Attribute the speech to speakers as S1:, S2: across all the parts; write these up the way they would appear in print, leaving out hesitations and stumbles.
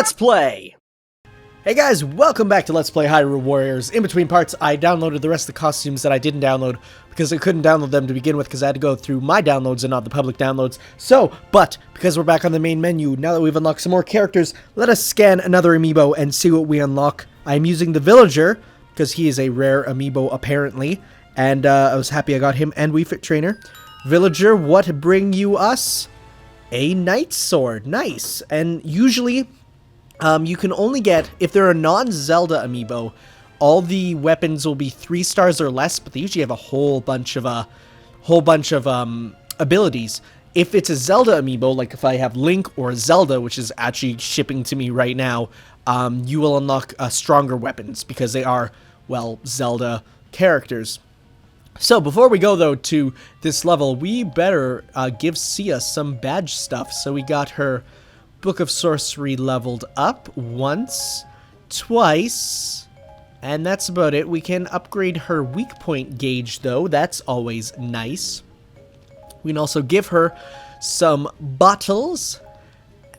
S1: Let's Play! Hey guys, welcome back to Let's Play Hyrule Warriors. In between parts, I downloaded the rest of the costumes that I didn't download because I couldn't download them to begin with because I had to go through my downloads and not the public downloads. But because we're back on the main menu, now that we've unlocked some more characters, let us scan another amiibo and see what we unlock. I'm using the Villager because he is a rare amiibo apparently, and I was happy I got him and Wii Fit Trainer. Villager, what bring you us? A Knight Sword. Nice. And usually you can only get, if they're a non-Zelda amiibo, all the weapons will be 3 stars or less, but they usually have a whole bunch of abilities. If it's a Zelda amiibo, like if I have Link or Zelda, which is actually shipping to me right now, you will unlock stronger weapons because they are, well, Zelda characters. So before we go though to this level, we better give Sia some badge stuff. So we got her Book of Sorcery leveled up once, twice, and that's about it. We can upgrade her weak point gauge though. That's always nice. We can also give her some bottles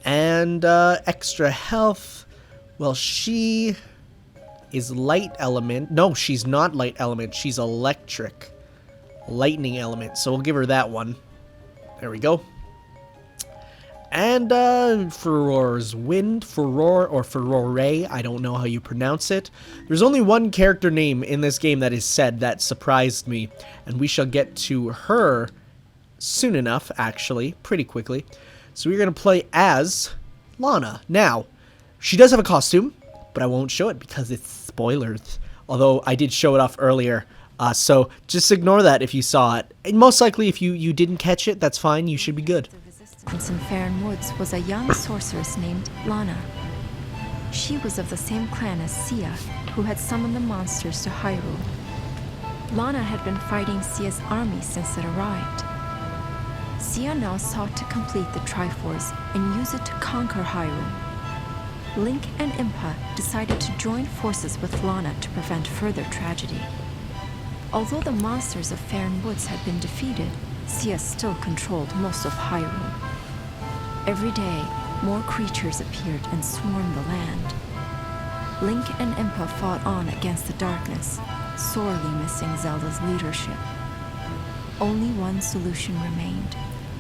S1: and extra health. Well, she is light element. No, she's not light element. She's electric. Lightning element. So we'll give her that one. There we go. And Furore's Wind, Furore or Furore, I don't know how you pronounce it. There's only one character name in this game that is said that surprised me, and we shall get to her soon enough, actually, pretty quickly. So we're going to play as Lana. Now, she does have a costume, but I won't show it because it's spoilers, although I did show it off earlier. So just ignore that if you saw it. And most likely if you didn't catch it, that's fine, you should be good.
S2: In Faron Woods was a young sorceress named Lana. She was of the same clan as Sia, who had summoned the monsters to Hyrule. Lana had been fighting Sia's army since it arrived. Sia now sought to complete the Triforce and use it to conquer Hyrule. Link and Impa decided to join forces with Lana to prevent further tragedy. Although the monsters of Faron Woods had been defeated, Sia still controlled most of Hyrule. Every day, more creatures appeared and swarmed the land. Link and Impa fought on against the darkness, sorely missing Zelda's leadership. Only one solution remained: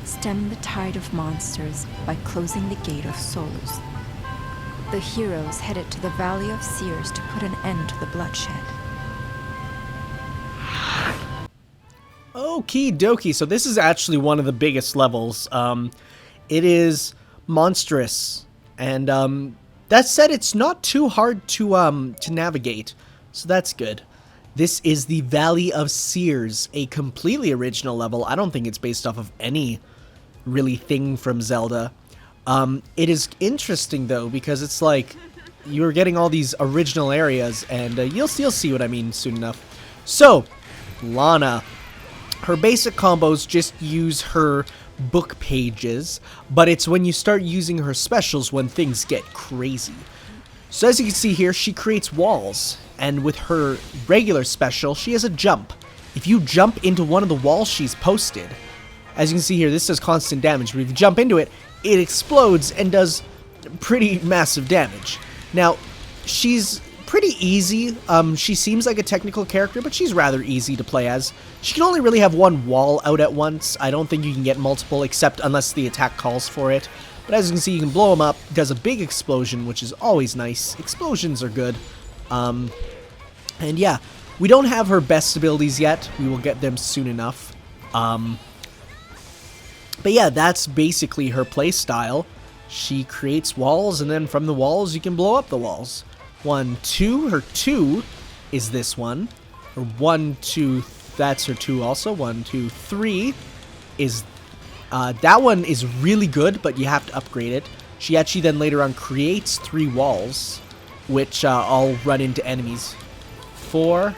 S2: stem the tide of monsters by closing the Gate of Souls. The heroes headed to the Valley of Seers to put an end to the bloodshed.
S1: Okie dokie, so this is actually one of the biggest levels. It is monstrous, and that said, it's not too hard to navigate, so that's good. This is the Valley of Seers, a completely original level. I don't think it's based off of any really thing from Zelda. It is interesting though, because it's like you're getting all these original areas, and you'll see what I mean soon enough. So, Lana. Her basic combos just use her book pages, but it's when you start using her specials when things get crazy. So as you can see here, she creates walls, and with her regular special, she has a jump. If you jump into one of the walls she's posted, as you can see here, this does constant damage, but if you jump into it, it explodes and does pretty massive damage. Now, she's pretty easy. She seems like a technical character, but she's rather easy to play as. She can only really have one wall out at once. I don't think you can get multiple, except unless the attack calls for it. But as you can see, you can blow them up. Does a big explosion, which is always nice. Explosions are good. And yeah, we don't have her best abilities yet. We will get them soon enough. But yeah, that's basically her play style. She creates walls, and then from the walls, you can blow up the walls. 1, 2, her 2 is this one. Her 1, 2, that's her 2 also. 1, 2, 3 is, that one is really good, but you have to upgrade it. She actually then later on creates 3 walls, which all run into enemies. 4,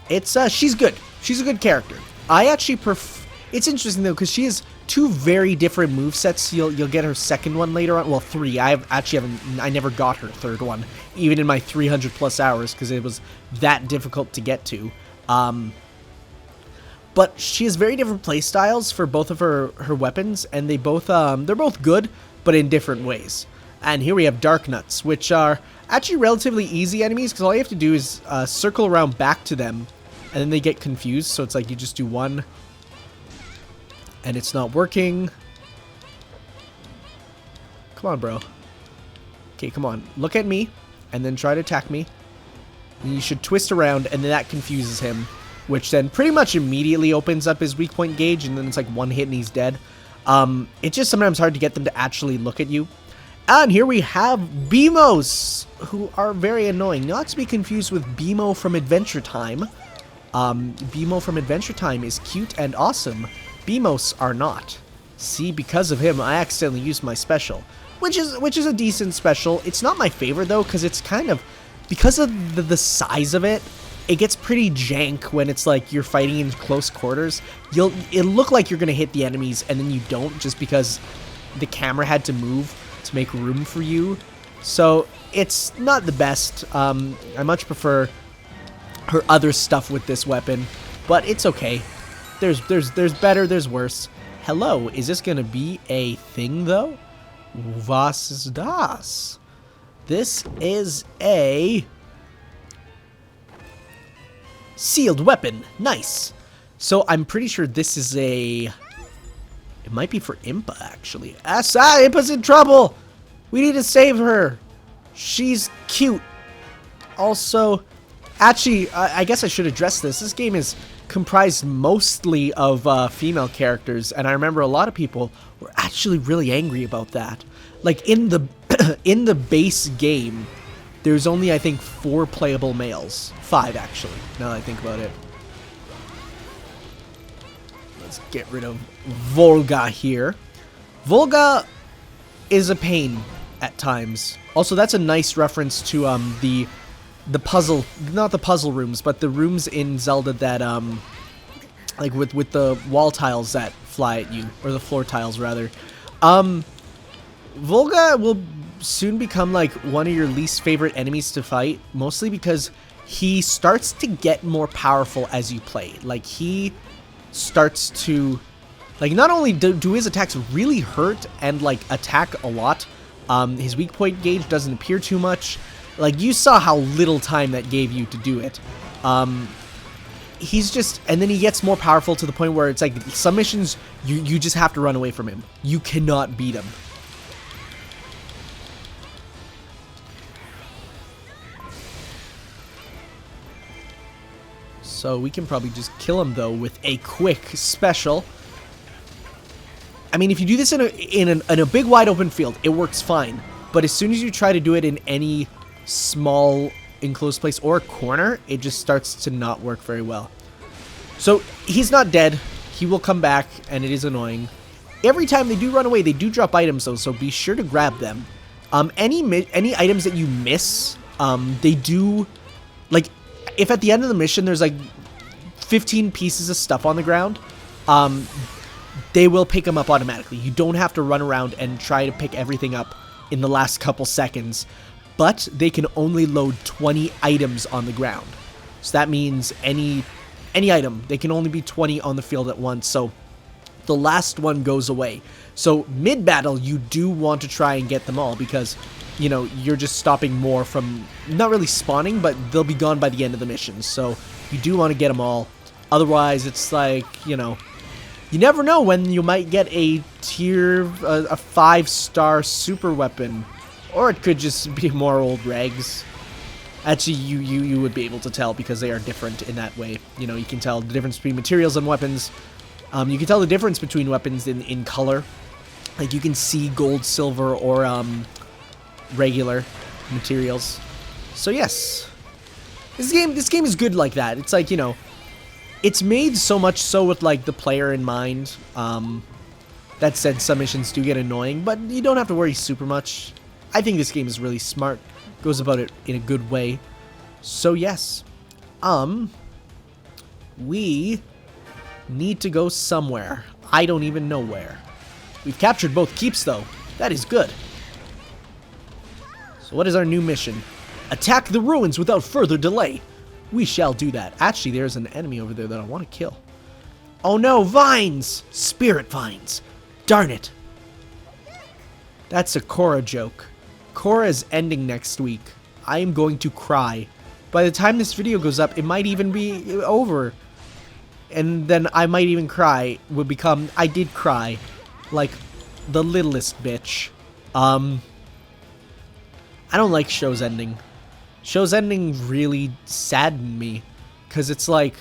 S1: it's, she's good. She's a good character. I actually prefer, it's interesting though, because she has 2 very different movesets. You'll get her second one later on. Well, 3. I never got her third one, even in my 300 plus hours, because it was that difficult to get to. But she has very different play styles for both of her weapons, and they're both good, but in different ways. And here we have Dark Nuts, which are actually relatively easy enemies, because all you have to do is circle around back to them, and then they get confused. So it's like you just do one, and it's not working. Come on, bro. Okay, come on. Look at me, and then try to attack me. And you should twist around, and then that confuses him, which then pretty much immediately opens up his weak point gauge, and then it's like one hit and he's dead. It's just sometimes hard to get them to actually look at you. And here we have Beamos, who are very annoying. Not to be confused with Beamo from Adventure Time. Beamo from Adventure Time is cute and awesome. Beamos are not. See, because of him, I accidentally used my special, which is a decent special. It's not my favorite though, because it's kind of, because of the size of it, it gets pretty jank when it's like you're fighting in close quarters. It'll look like you're gonna hit the enemies, and then you don't, just because the camera had to move to make room for you. So it's not the best. I much prefer her other stuff with this weapon, but it's okay. There's better, there's worse. Hello, is this gonna be a thing though? Was ist das? This is a sealed weapon. Nice. So I'm pretty sure this is a... It might be for Impa, actually. Impa's in trouble! We need to save her! She's cute. Also, actually, I guess I should address this. This game is comprised mostly of female characters, and I remember a lot of people were actually really angry about that. Like, in the in the base game, there's only, I think, 4 playable males. 5, actually, now that I think about it. Let's get rid of Volga here. Volga is a pain at times. Also, that's a nice reference to the puzzle, not the puzzle rooms, but the rooms in Zelda that like with the wall tiles that fly at you, or the floor tiles rather. Volga will soon become like one of your least favorite enemies to fight, mostly because he starts to get more powerful as you play. Like, he starts to, like, not only do his attacks really hurt and like attack a lot, his weak point gauge doesn't appear too much. Like, you saw how little time that gave you to do it. He's just, and then he gets more powerful to the point where it's like some missions you just have to run away from him. You cannot beat him. So we can probably just kill him though with a quick special. I mean, if you do this in a big wide open field, it works fine. But as soon as you try to do it in any small enclosed place or corner, it just starts to not work very well. So he's not dead. He will come back, and it is annoying. Every time they do run away, they do drop items though, so be sure to grab them. Any items that you miss, they do, like, if at the end of the mission there's like 15 pieces of stuff on the ground, they will pick them up automatically. You don't have to run around and try to pick everything up in the last couple seconds. But they can only load 20 items on the ground. So that means any item, they can only be 20 on the field at once. So the last one goes away. So mid-battle, you do want to try and get them all, because, you know, you're just stopping more from not really spawning, but they'll be gone by the end of the mission. So you do want to get them all. Otherwise, it's like, you know, you never know when you might get a tier, a 5-star super weapon. Or it could just be more old rags. Actually, you would be able to tell, because they are different in that way. You know, you can tell the difference between materials and weapons. You can tell the difference between weapons in color. Like, you can see gold, silver, or regular materials. So yes, this game is good like that. It's like, you know, it's made so much so with like the player in mind. That said, some missions do get annoying, but you don't have to worry super much. I think this game is really smart, goes about it in a good way. So yes, we need to go somewhere. I don't even know where. We've captured both keeps though. That is good. So what is our new mission? Attack the ruins without further delay. We shall do that. Actually, there's an enemy over there that I want to kill. Oh no, vines! Spirit vines. Darn it. That's a Korra joke. Korra's ending next week, I am going to cry. By the time this video goes up, it might even be over. And then I might even cry. Will become, I did cry. Like, the littlest bitch. I don't like shows ending. Shows ending really sadden me. Because it's like,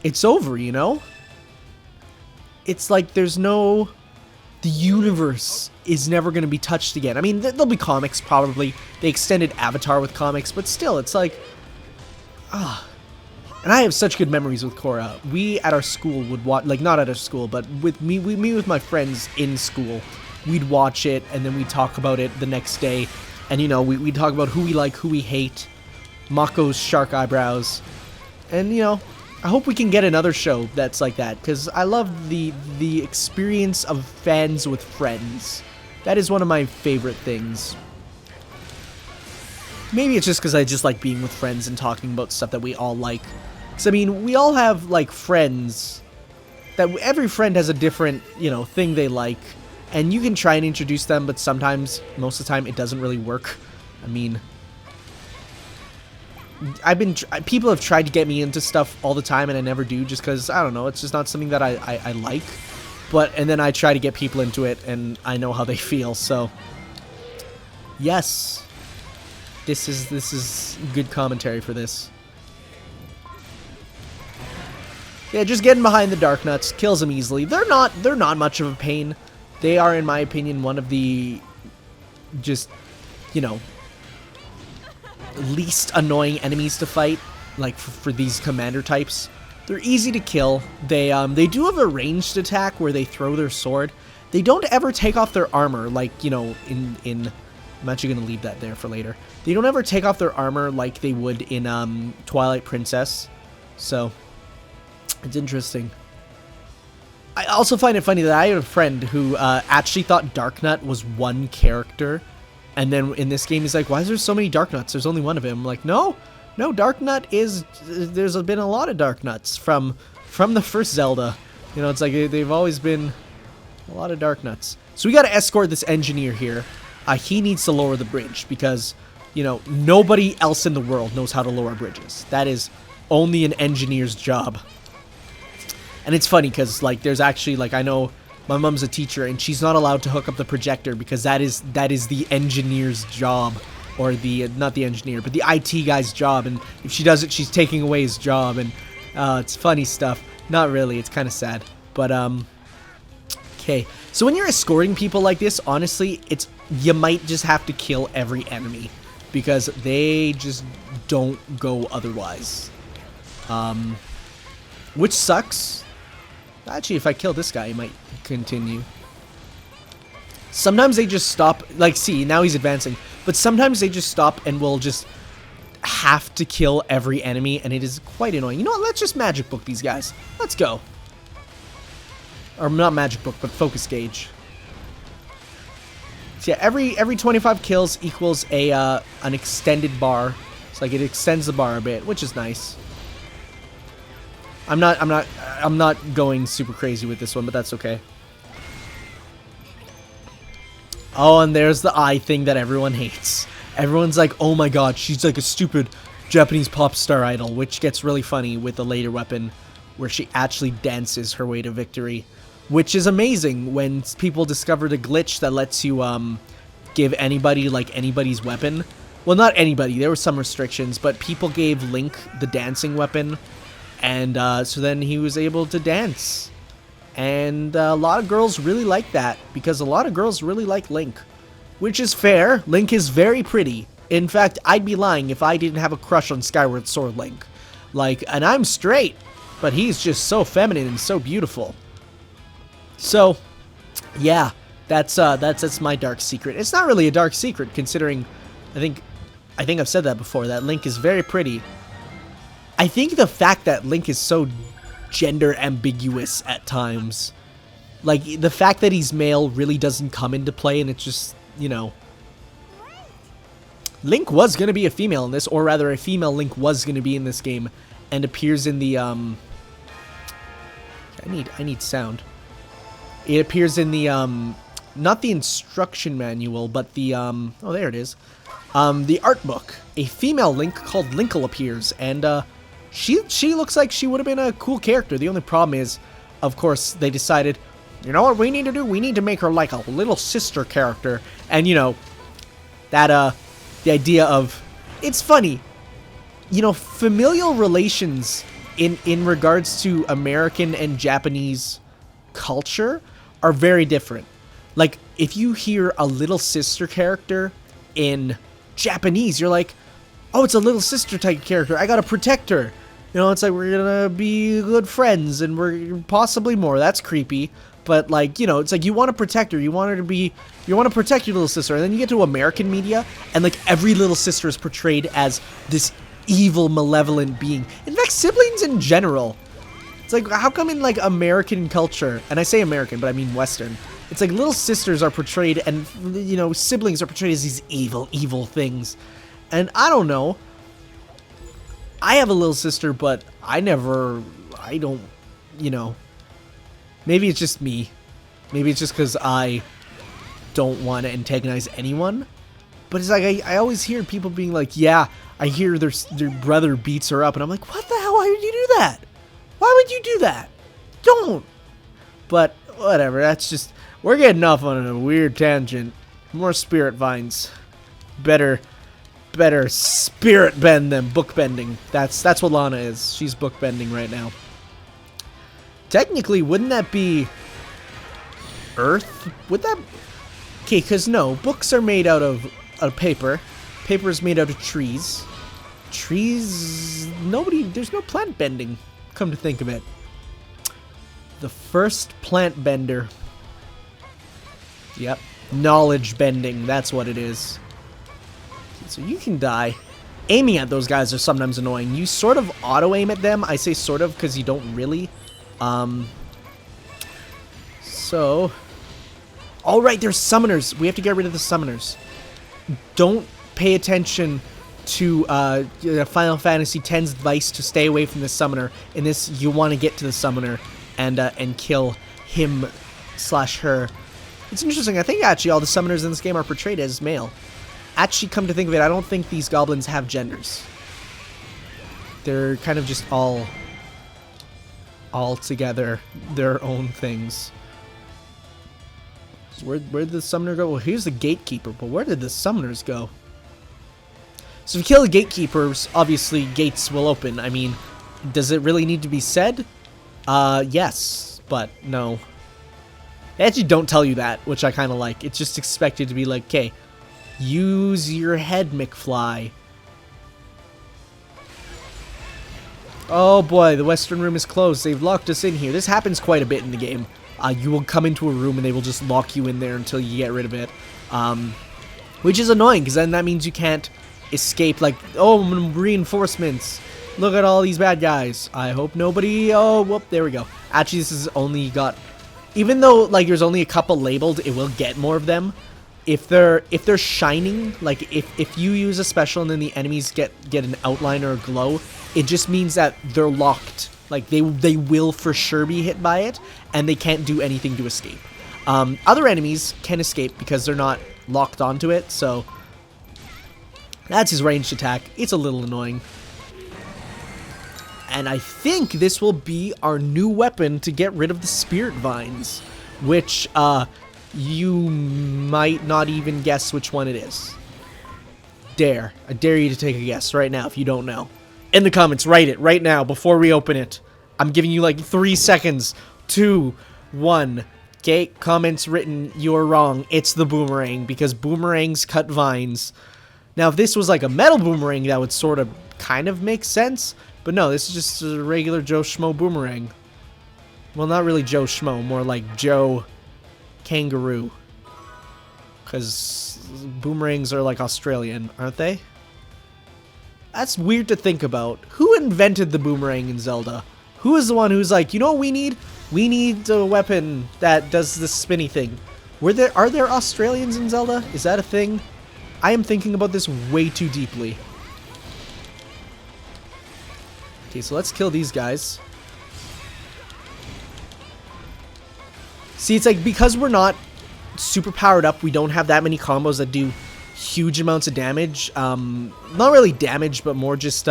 S1: it's over, you know? It's like there's no... The universe is never going to be touched again. I mean, there'll be comics, probably. They extended Avatar with comics, but still, it's like... And I have such good memories with Korra. We, at our school, would watch... Like, not at our school, but with me with my friends in school. We'd watch it, and then we'd talk about it the next day. And, you know, we'd talk about who we like, who we hate. Mako's shark eyebrows. And, you know... I hope we can get another show that's like that, because I love the experience of fans with friends. That is one of my favorite things. Maybe it's just because I just like being with friends and talking about stuff that we all like. Because, I mean, we all have, like, friends. That every friend has a different, you know, thing they like. And you can try and introduce them, but sometimes, most of the time, it doesn't really work. I mean... people have tried to get me into stuff all the time, and I never do, just because, I don't know, it's just not something that I like. And then I try to get people into it, and I know how they feel, so... Yes. This is good commentary for this. Yeah, just getting behind the Dark Nuts kills them easily. They're not much of a pain. They are, in my opinion, one of the... just, you know... least annoying enemies to fight, like for these commander types. They're easy to kill. They do have a ranged attack where they throw their sword. They don't ever take off their armor, like, you know, in I'm actually gonna leave that there for later. They don't ever take off their armor like they would in Twilight Princess. So it's interesting. I also find it funny that I had a friend who actually thought Darknut was one character. And then in this game, he's like, why is there so many Dark Nuts? There's only one of him. I'm like, no, Dark Nut is... There's been a lot of Dark Nuts from the first Zelda. You know, it's like they've always been a lot of Dark Nuts. So we got to escort this engineer here. He needs to lower the bridge because, you know, nobody else in the world knows how to lower bridges. That is only an engineer's job. And it's funny because, like, there's actually, like, I know... My mom's a teacher, and she's not allowed to hook up the projector because that is the engineer's job, or the not the engineer, but the IT guy's job. And if she does it, she's taking away his job. And it's funny stuff. Not really. It's kind of sad. But okay. So when you're escorting people like this, honestly, you might just have to kill every enemy because they just don't go otherwise. Which sucks. Actually, if I kill this guy, he might continue. Sometimes they just stop. Like, see, now he's advancing. But sometimes they just stop and will just have to kill every enemy. And it is quite annoying. You know what? Let's just magic book these guys. Let's go. Or not magic book, but focus gauge. So yeah, every 25 kills equals an extended bar. It's like it extends the bar a bit, which is nice. I'm not going super crazy with this one, but that's okay. Oh, and there's the eye thing that everyone hates. Everyone's like, oh my god, she's like a stupid Japanese pop star idol, which gets really funny with the later weapon, where she actually dances her way to victory. Which is amazing when people discovered a glitch that lets you give anybody, like, anybody's weapon. Well, not anybody, there were some restrictions, but people gave Link the dancing weapon. And so then he was able to dance. And a lot of girls really like that, because a lot of girls really like Link. Which is fair. Link is very pretty. In fact, I'd be lying if I didn't have a crush on Skyward Sword Link. Like, and I'm straight, but he's just so feminine and so beautiful. So, yeah, that's my dark secret. It's not really a dark secret, considering, I think I've said that before, that Link is very pretty. I think the fact that Link is so gender ambiguous at times, like the fact that he's male really doesn't come into play, and it's just, you know, Link was going to be a female in this, or rather a female Link was going to be in this game, and appears in the, I need sound. It appears in the, not the instruction manual, but the, oh, there it is. The art book. A female Link called Linkle appears, and, she looks like she would have been a cool character. The only problem is, of course, they decided, you know what we need to do? We need to make her like a little sister character. And, you know, that, the idea of, it's funny, you know, familial relations in regards to American and Japanese culture are very different. Like, if you hear a little sister character in Japanese, you're like, oh, it's a little sister type character. I gotta protect her. You know, it's like, we're gonna be good friends, and we're possibly more. That's creepy. But, like, you know, it's like, you want to protect her. You want her to be, you want to protect your little sister. And then you get to American media, and, like, every little sister is portrayed as this evil, malevolent being. In fact, siblings in general. It's like, how come in, like, American culture, and I say American, but I mean Western, it's like little sisters are portrayed, and, you know, siblings are portrayed as these evil, evil things. And I don't know. I have a little sister, but I don't, you know, maybe it's just me. Maybe it's just because I don't want to antagonize anyone. But it's like, I always hear people being like, yeah, I hear their brother beats her up. And I'm like, what the hell? Why would you do that? Why would you do that? Don't. But whatever. That's just, we're getting off on a weird tangent. More spirit vines. Better spirit bend than book bending. That's what Lana is. She's book bending right now. Technically, wouldn't that be Earth? Would that? Okay, because no, books are made out of paper. Paper is made out of trees. Trees. There's no plant bending. Come to think of it, the first plant bender. Yep, knowledge bending. That's what it is. So you can die. Aiming at those guys are sometimes annoying. You sort of auto-aim at them. I say sort of because you don't really. So... Alright, there's summoners. We have to get rid of the summoners. Don't pay attention to Final Fantasy X's advice to stay away from the summoner. In this, you want to get to the summoner and kill him/her. It's interesting. I think actually all the summoners in this game are portrayed as male. Actually, come to think of it, I don't think these goblins have genders. They're kind of just all together, their own things. So where did the summoner go? Well, here's the gatekeeper, but where did the summoners go? So if you kill the gatekeepers, obviously gates will open. I mean, does it really need to be said? Yes, but no. They actually don't tell you that, which I kind of like. It's just expected to be like, okay, use your head, McFly. Oh boy, the western room is closed. They've locked us in here. This happens quite a bit in the game. You will come into a room and they will just lock you in there until you get rid of it. Which is annoying, because then that means you can't escape. Like, oh, reinforcements. Look at all these bad guys. I hope nobody... Oh, whoop, there we go. Actually, this has only got... Even though, like, there's only a couple labeled, it will get more of them. If they're shining, like if you use a special and then the enemies get an outline or a glow, it just means that they're locked. Like they will for sure be hit by it, and they can't do anything to escape. Other enemies can escape because they're not locked onto it, so that's his ranged attack. It's a little annoying. And I think this will be our new weapon to get rid of the spirit vines, which you might not even guess which one it is. I dare you to take a guess right now if you don't know. In the comments, write it right now before we open it. I'm giving you like 3 seconds. 2, 1. Okay, comments written, you're wrong. It's the boomerang, because boomerangs cut vines. Now, if this was like a metal boomerang, that would sort of kind of make sense. But no, this is just a regular Joe Schmo boomerang. Well, not really Joe Schmo, more like Joe Kangaroo. Because boomerangs are like Australian, aren't they? That's weird to think about. Who invented the boomerang in Zelda? Who is the one who's like, you know what we need? We need a weapon that does this spinny thing. Are there Australians in Zelda? Is that a thing? I am thinking about this way too deeply. Okay, so let's kill these guys. See, it's like, because we're not super powered up. We don't have that many combos that do huge amounts of damage. Not really damage, but more just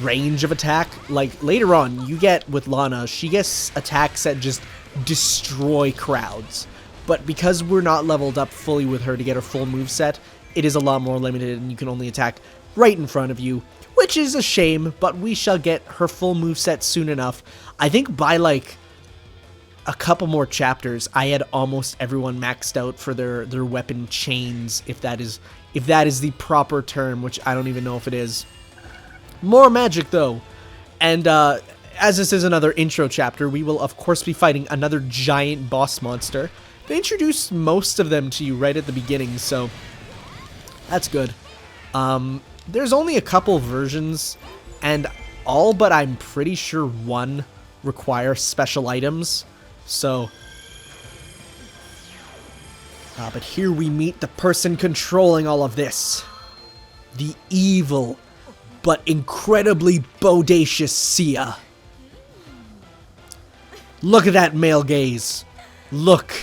S1: range of attack. Like later on, you get with Lana, she gets attacks that just destroy crowds. But because we're not leveled up fully with her to get her full moveset, it is a lot more limited and you can only attack right in front of you, which is a shame, but we shall get her full moveset soon enough. I think by like a couple more chapters, I had almost everyone maxed out for their weapon chains, if that is the proper term, which I don't even know if it is. More magic though. And as this is another intro chapter, we will of course be fighting another giant boss monster. They introduced most of them to you right at the beginning, so that's good. There's only a couple versions, and all but I'm pretty sure one require special items. So, but here we meet the person controlling all of this. The evil, but incredibly bodacious Sia. Look at that male gaze. Look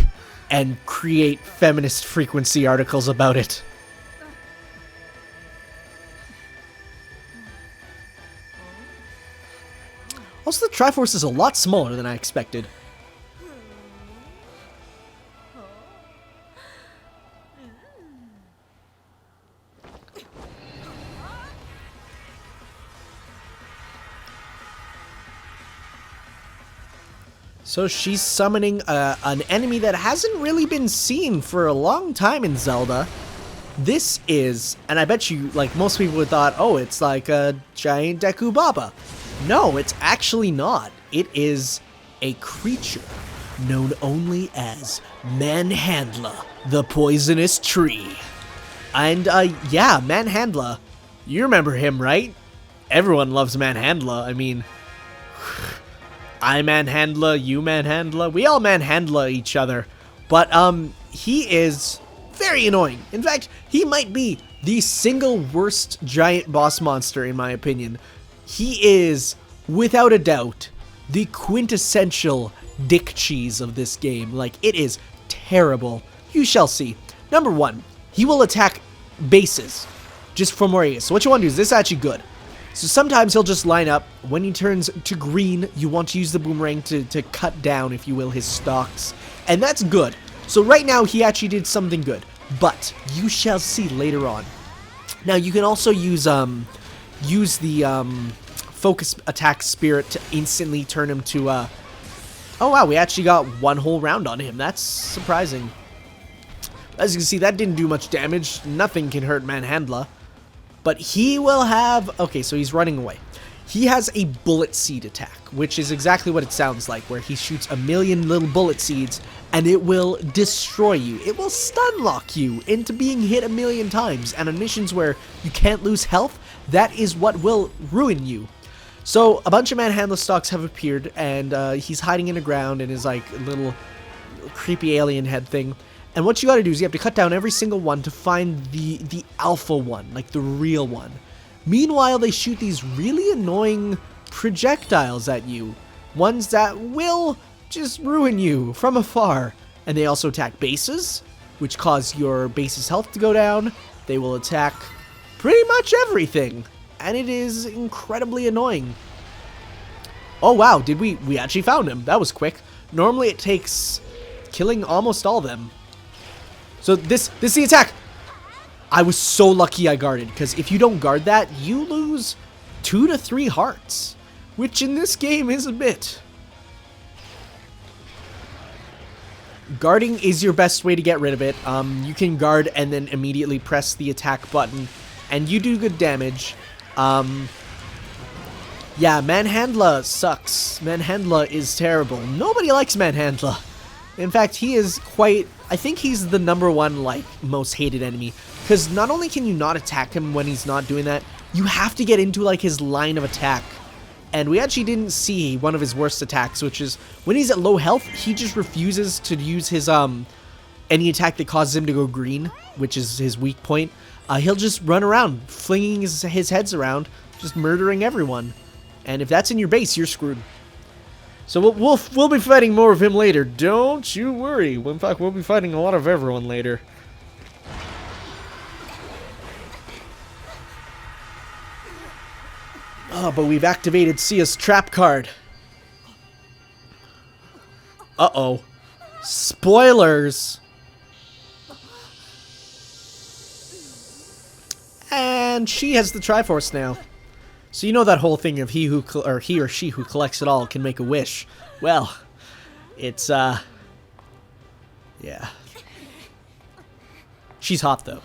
S1: and create feminist frequency articles about it. Also, the Triforce is a lot smaller than I expected. So she's summoning an enemy that hasn't really been seen for a long time in Zelda. This is, and I bet you, like most people would thought, oh, it's like a giant Deku Baba. No, it's actually not. It is a creature known only as Manhandla, the poisonous tree. And yeah, Manhandla, you remember him, right? Everyone loves Manhandla. I mean, I Manhandla, you Manhandla, we all Manhandla each other. But he is very annoying. In fact, he might be the single worst giant boss monster in my opinion. He is, without a doubt, the quintessential dick cheese of this game. Like, it is terrible. You shall see. Number one, he will attack bases just from where he is. So what you want to do is, this is actually good. So sometimes he'll just line up. When he turns to green, you want to use the boomerang to cut down, if you will, his stalks. And that's good. So right now, he actually did something good. But you shall see later on. Now, you can also use the focus attack spirit to instantly turn him to oh wow, we actually got one whole round on him. That's surprising. As you can see, that didn't do much damage. Nothing can hurt Manhandla. But he will have, okay, so he's running away. He has a bullet seed attack, which is exactly what it sounds like, where he shoots a million little bullet seeds and it will destroy you. It will stun lock you into being hit a million times, and on missions where you can't lose health, that is what will ruin you. So a bunch of Manhandla stalks have appeared, and he's hiding in the ground in his like little creepy alien head thing. And what you gotta do is you have to cut down every single one to find the alpha one, like the real one. Meanwhile, they shoot these really annoying projectiles at you. Ones that will just ruin you from afar. And they also attack bases, which cause your base's health to go down. They will attack pretty much everything. And it is incredibly annoying. Oh wow, did we actually found him. That was quick. Normally it takes killing almost all of them. So this is the attack. I was so lucky I guarded, because if you don't guard that, you lose 2 to 3 hearts, which in this game is a bit. Guarding is your best way to get rid of it. You can guard and then immediately press the attack button, and you do good damage. Yeah, Manhandla sucks. Manhandla is terrible. Nobody likes Manhandla. In fact, he is quite... I think he's the #1, like, most hated enemy. Because not only can you not attack him when he's not doing that, you have to get into, like, his line of attack. And we actually didn't see one of his worst attacks, which is when he's at low health, he just refuses to use his, any attack that causes him to go green, which is his weak point. He'll just run around, flinging his heads around, just murdering everyone. And if that's in your base, you're screwed. So we'll be fighting more of him later. Don't you worry. In fact, we'll be fighting a lot of everyone later. Oh, but we've activated Sia's trap card. Uh-oh. Spoilers! And she has the Triforce now. So you know that whole thing of he or she who collects it all can make a wish. Well, it's, yeah. She's hot, though.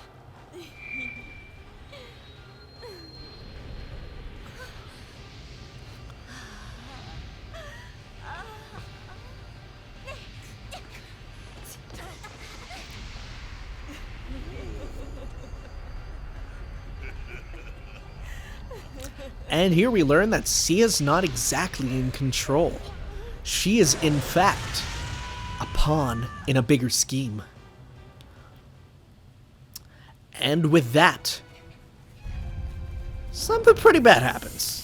S1: And here we learn that Sia's not exactly in control. She is, in fact, a pawn in a bigger scheme. And with that, something pretty bad happens.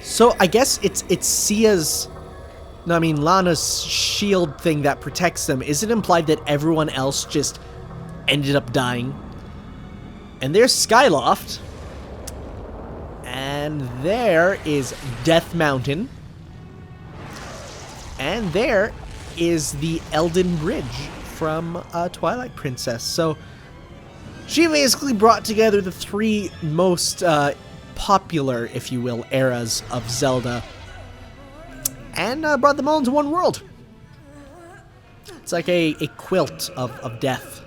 S1: So I guess it's Sia's, no, I mean Lana's shield thing that protects them. Is it implied that everyone else just ended up dying? And there's Skyloft. And there is Death Mountain. And there is the Elden Bridge from Twilight Princess. So she basically brought together the three most popular, if you will, eras of Zelda, and brought them all into one world. It's like a quilt of death.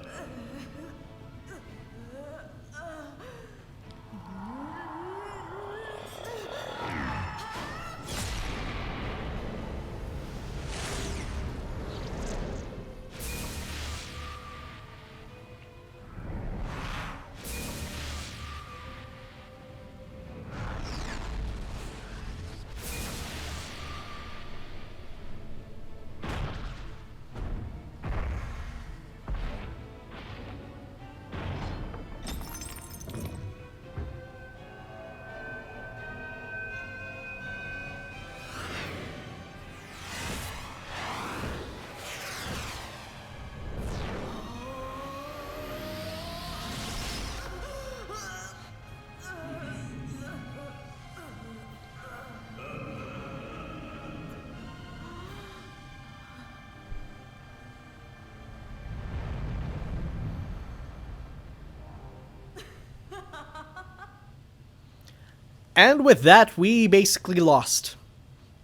S1: And with that, we basically lost.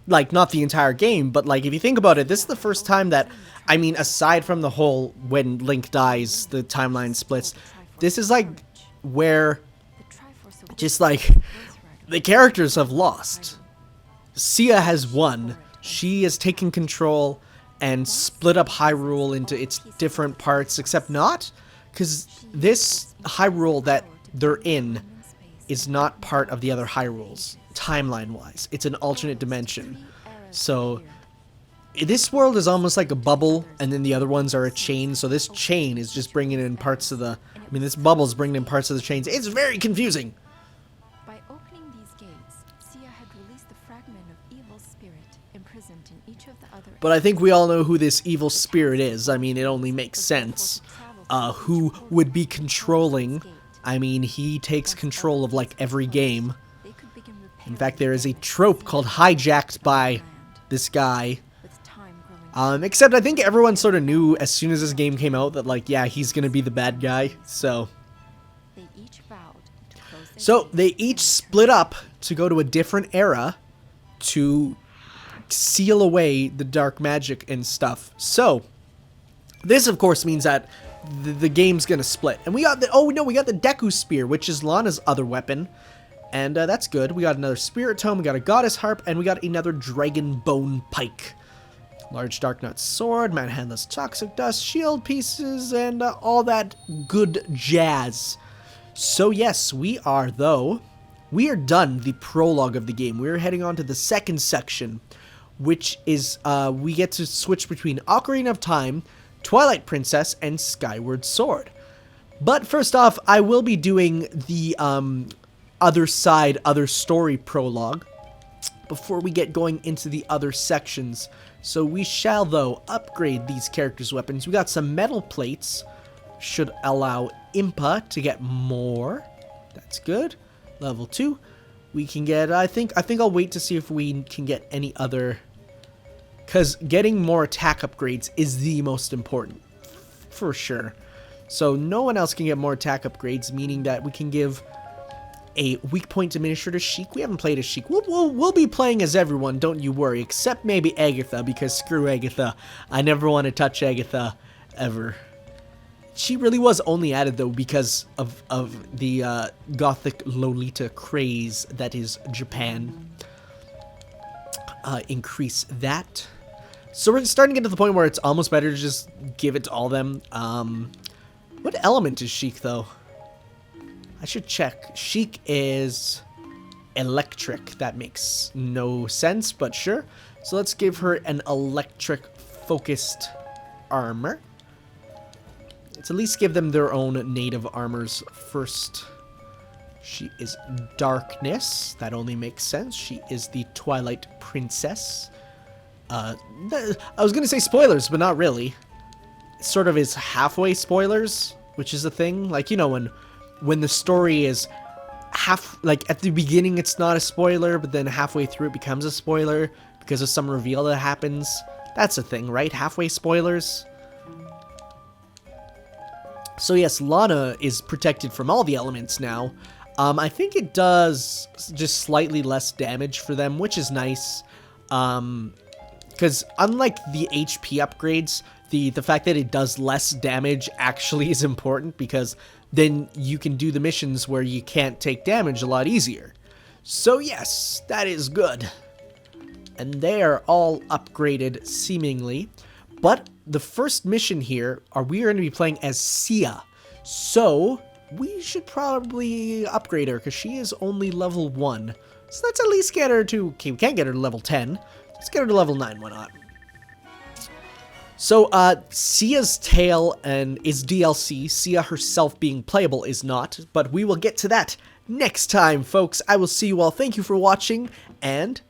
S1: Like, not the entire game, but like, if you think about it, this is the first time that, I mean, aside from the whole when Link dies, the timeline splits, this is like where just like the characters have lost. Sia has won. She has taken control and split up Hyrule into its different parts, except not, because this Hyrule that they're in is not part of the other Hyrules, timeline-wise. It's an alternate dimension. So this world is almost like a bubble, and then the other ones are a chain, so this chain is just bringing in parts of the... I mean, this bubble's bringing in parts of the chains. It's very confusing!
S2: By opening these gates, Sia had released the fragment of evil spirit imprisoned in each of the other...
S1: But I think we all know who this evil spirit is. I mean, it only makes sense. Who would be controlling... I mean, he takes control of, like, every game. In fact, there is a trope called Hijacked by this guy. Except I think everyone sort of knew as soon as this game came out that, like, yeah, he's gonna be the bad guy, so... So, they each split up to go to a different era to seal away the dark magic and stuff. So, this, of course, means that the game's gonna split. And we got the, oh no, we got the Deku Spear, which is Lana's other weapon. And that's good. We got another Spirit Tome, we got a Goddess Harp, and we got another Dragon Bone Pike. Large Dark Nut Sword, Manhandless Toxic Dust, Shield Pieces, and all that good jazz. So yes, we are done the prologue of the game. We're heading on to the second section, which is we get to switch between Ocarina of Time, Twilight Princess, and Skyward Sword. But first off, I will be doing the other story prologue before we get going into the other sections. So we shall, though, upgrade these characters' weapons. We got some metal plates. Should allow Impa to get more. That's good. Level 2. We can get, I think I'll wait to see if we can get any other... Because getting more attack upgrades is the most important. For sure. So no one else can get more attack upgrades, meaning that we can give a weak point diminisher to Sheik. We haven't played as Sheik. We'll be playing as everyone, don't you worry. Except maybe Agatha, because screw Agatha. I never want to touch Agatha, ever. She really was only added, though, because of the gothic Lolita craze that is Japan. Increase that. So we're starting to get to the point where it's almost better to just give it to all of them. What element is Sheik, though? I should check. Sheik is electric. That makes no sense, but sure. So let's give her an electric-focused armor. Let's at least give them their own native armors first. She is darkness. That only makes sense. She is the Twilight Princess. I was going to say spoilers, but not really. It sort of is halfway spoilers, which is a thing. Like, you know, when the story is like at the beginning it's not a spoiler, but then halfway through it becomes a spoiler because of some reveal that happens. That's a thing, right? Halfway spoilers. So yes, Lana is protected from all the elements now. I think it does just slightly less damage for them, which is nice. Because unlike the HP upgrades, the fact that it does less damage actually is important, because then you can do the missions where you can't take damage a lot easier. So yes, that is good. And they are all upgraded, seemingly. But the first mission here, we are going to be playing as Sia. So we should probably upgrade her, because she is only level 1. So let's at least get her to... Okay, we can't get her to level 10. Let's get her to level 9, why not? So, Sia's tale is DLC. Sia herself being playable is not, but we will get to that next time, folks. I will see you all. Thank you for watching, and